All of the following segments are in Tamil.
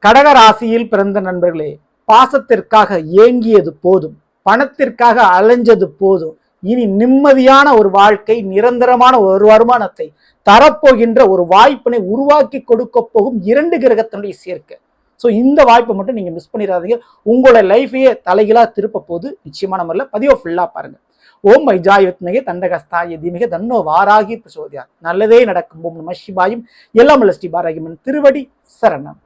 கடக ராசியில் பிறந்த நண்பர்களே, பாசத்திற்காக ஏங்கியது போதும், பணத்திற்காக அலைஞ்சது போதும். இனி நிம்மதியான ஒரு வாழ்க்கை, நிரந்தரமான ஒரு வருமானத்தை தரப்போகின்ற ஒரு வாய்ப்பினை உருவாக்கி கொடுக்க போகும் 2 கிரகத்தினுடைய சேர்க்கை. ஸோ இந்த வாய்ப்பை மட்டும் நீங்க மிஸ் பண்ணிடாதீங்க. உங்களோட லைஃபையே தலைகீழா திருப்ப போது நிச்சயமான முறையில் பதிவை ஃபுல்லா பாருங்க. ஓம் ஐஜாயுத்மிகே தண்டகஸ்தாய தீமிக தன்னோ வாராகி பிரசோதியார். நல்லதே நடக்கும். ஓம் நம சிவாயும். எல்லாம் உள்ள ஸ்ரீ பாராகிமன் திருவடி சரணம்.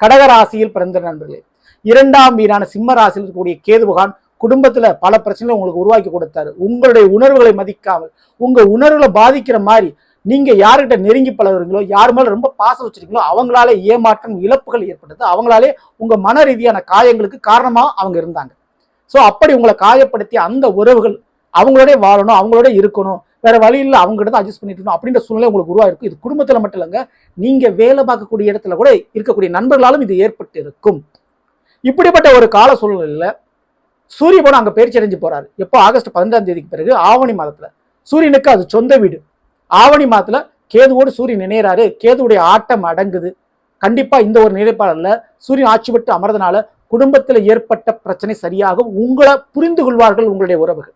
கடகராசியில் பிறந்த நண்பர்களே, 2ஆம் வீடான சிம்ம ராசியில் இருக்கக்கூடிய கேது பகவான் குடும்பத்துல பல பிரச்சனைகளை உங்களுக்கு உருவாக்கி கொடுத்தாரு. உங்களுடைய உணர்வுகளை மதிக்காமல், உங்க உணர்வுகளை பாதிக்கிற மாதிரி நீங்க யாருக்கிட்ட நெருங்கி பழகுறீங்களோ, யார் மேல ரொம்ப பாசம் வச்சிருக்கீங்களோ அவங்களாலே ஏமாற்றம், இழப்புகள் ஏற்பட்டது. அவங்களாலே உங்க மன ரீதியான காயங்களுக்கு காரணமா அவங்க இருந்தாங்க. ஸோ அப்படி உங்களை காயப்படுத்தி அந்த உறவுகள் அவங்களோட வாழணும், அவங்களோட இருக்கணும், வேற வழி இல்லை, அவங்க கிட்ட அட்ஜஸ்ட் பண்ணிட்டு இருக்கணும் அப்படின்ற சூழ்நிலை உங்களுக்கு உருவாயிருக்கும். இது குடும்பத்துல மட்டும் இல்லைங்க, நீங்க வேலை பார்க்கக்கூடிய இடத்துல கூட இருக்கக்கூடிய நண்பர்களாலும் இது ஏற்பட்டு இருக்கும். இப்படிப்பட்ட ஒரு கால சூழ்நிலையில சூரிய பகவான் அங்க பயிற்சி அடைஞ்சு போறாரு. எப்போ? ஆகஸ்ட் 15ஆம் தேதிக்கு பிறகு ஆவணி மாதத்துல. சூரியனுக்கு அது சொந்த வீடு. ஆவணி மாதத்துல கேதுவோடு சூரியன் இணையறாரு. கேதுவுடைய ஆட்டம் அடங்குது. கண்டிப்பா இந்த ஒரு நிலைப்பாடுல சூரியன் ஆட்சி பெற்று அமர்றதுனால குடும்பத்தில் ஏற்பட்ட பிரச்சனை சரியாகும். உங்களை புரிந்து கொள்வார்கள் உங்களுடைய உறவுகள்.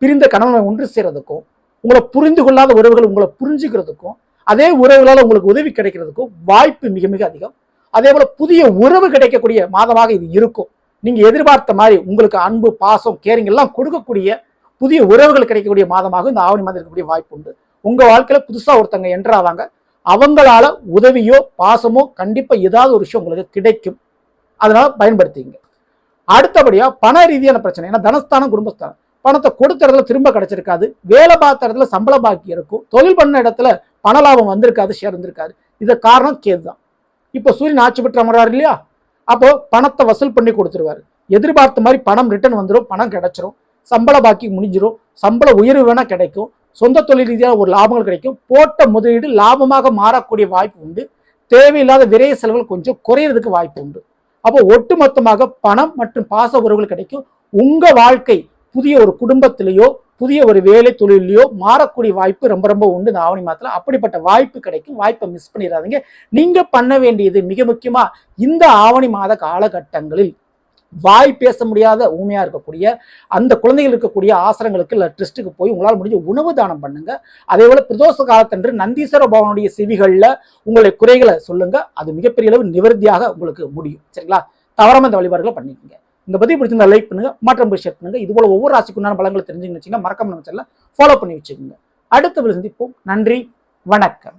பிரிந்த கணவனை ஒன்று சேர்றதுக்கும், உங்களை புரிந்து கொள்ளாத உறவுகள் உங்களை புரிஞ்சுக்கிறதுக்கும், அதே உறவுகளால் உங்களுக்கு உதவி கிடைக்கிறதுக்கும் வாய்ப்பு மிக மிக அதிகம். அதே போல புதிய உறவு கிடைக்கக்கூடிய மாதமாக இது இருக்கும். நீங்க எதிர்பார்த்த மாதிரி உங்களுக்கு அன்பு, பாசம், கேரிங் எல்லாம் கொடுக்கக்கூடிய புதிய உறவுகள் கிடைக்கக்கூடிய மாதமாக இந்த ஆவணி மாதம் இருக்கக்கூடிய வாய்ப்பு உண்டு. உங்க வாழ்க்கையில புதுசா ஒருத்தங்க என்ட்ராவாங்க. அவங்களால உதவியோ பாசமோ கண்டிப்பா ஏதாவது ஒரு விஷயம் உங்களுக்கு கிடைக்கும். அதனால பயன்படுத்திங்க. அடுத்தபடியா பண ரீதியான பிரச்சனை. ஏன்னா தனஸ்தானம், குடும்பஸ்தானம். பணத்தை கொடுத்த இடத்துல திரும்ப கிடைச்சிருக்காது. வேலை பார்த்த இடத்துல சம்பள பாக்கி இருக்கும். தொழில் பண்ண இடத்துல பண லாபம் வந்திருக்காது, ஷேர் வந்திருக்காது. இது காரணம் கேது தான். இப்போ சூரியன் ஆட்சி பெற்று அமர்றாரு இல்லையா? அப்போ பணத்தை வசூல் பண்ணி கொடுத்துருவாரு. எதிர்பார்த்த மாதிரி பணம் ரிட்டர்ன் வந்துடும், பணம் கிடைச்சிரும், சம்பள பாக்கி முடிஞ்சிடும், சம்பள உயர்வு வேணா கிடைக்கும், சொந்த தொழில் ரீதியாக ஒரு லாபங்கள் கிடைக்கும், போட்ட முதலீடு லாபமாக மாறக்கூடிய வாய்ப்பு உண்டு. தேவையில்லாத விரைய செலவுகள் கொஞ்சம் குறையிறதுக்கு வாய்ப்பு உண்டு. அப்போ ஒட்டுமொத்தமாக பணம் மற்றும் பாச உறவுகள் கிடைக்கும். உங்க வாழ்க்கை புதிய ஒரு குடும்பத்திலேயோ புதிய ஒரு வேலை தொழிலையோ மாறக்கூடிய வாய்ப்பு ரொம்ப ரொம்ப உண்டு இந்த ஆவணி மாதத்துல. அப்படிப்பட்ட வாய்ப்பு கிடைக்கும். வாய்ப்பை மிஸ் பண்ணிடாதீங்க. நீங்க பண்ண வேண்டியது மிக முக்கியமா இந்த ஆவணி மாத காலகட்டங்களில் வாய் பேச முடியாத ஊமையா இருக்கக்கூடிய அந்த குழந்தைகள் இருக்கக்கூடிய ஆசிரங்களுக்கு இல்லை ட்ரஸ்ட்டுக்கு போய் உங்களால் முடிஞ்ச உணவு தானம் பண்ணுங்க. அதே போல பிரதோஷ காலத்தன்று நந்தீஸ்வர பவனுடைய செவிகளில் உங்களுடைய குறைகளை சொல்லுங்க. அது மிகப்பெரிய அளவு நிவர்த்தியாக உங்களுக்கு முடியும். சரிங்களா? தவறாம இந்த வழிபாடுகளை பண்ணிக்கோங்க. இந்த பதிவு பிடிச்சிருந்தா லைக் பண்ணுங்க, மாற்றம் ஷேர் பண்ணுங்க. இது போல ஒவ்வொரு ராசிக்குண்டான பலங்களை தெரிஞ்சுன்னு வச்சுங்கன்னா மறக்காம நம்ம சேனலை ஃபாலோ பண்ணி வச்சுக்கோங்க. அடுத்த சந்திப்போம். நன்றி, வணக்கம்.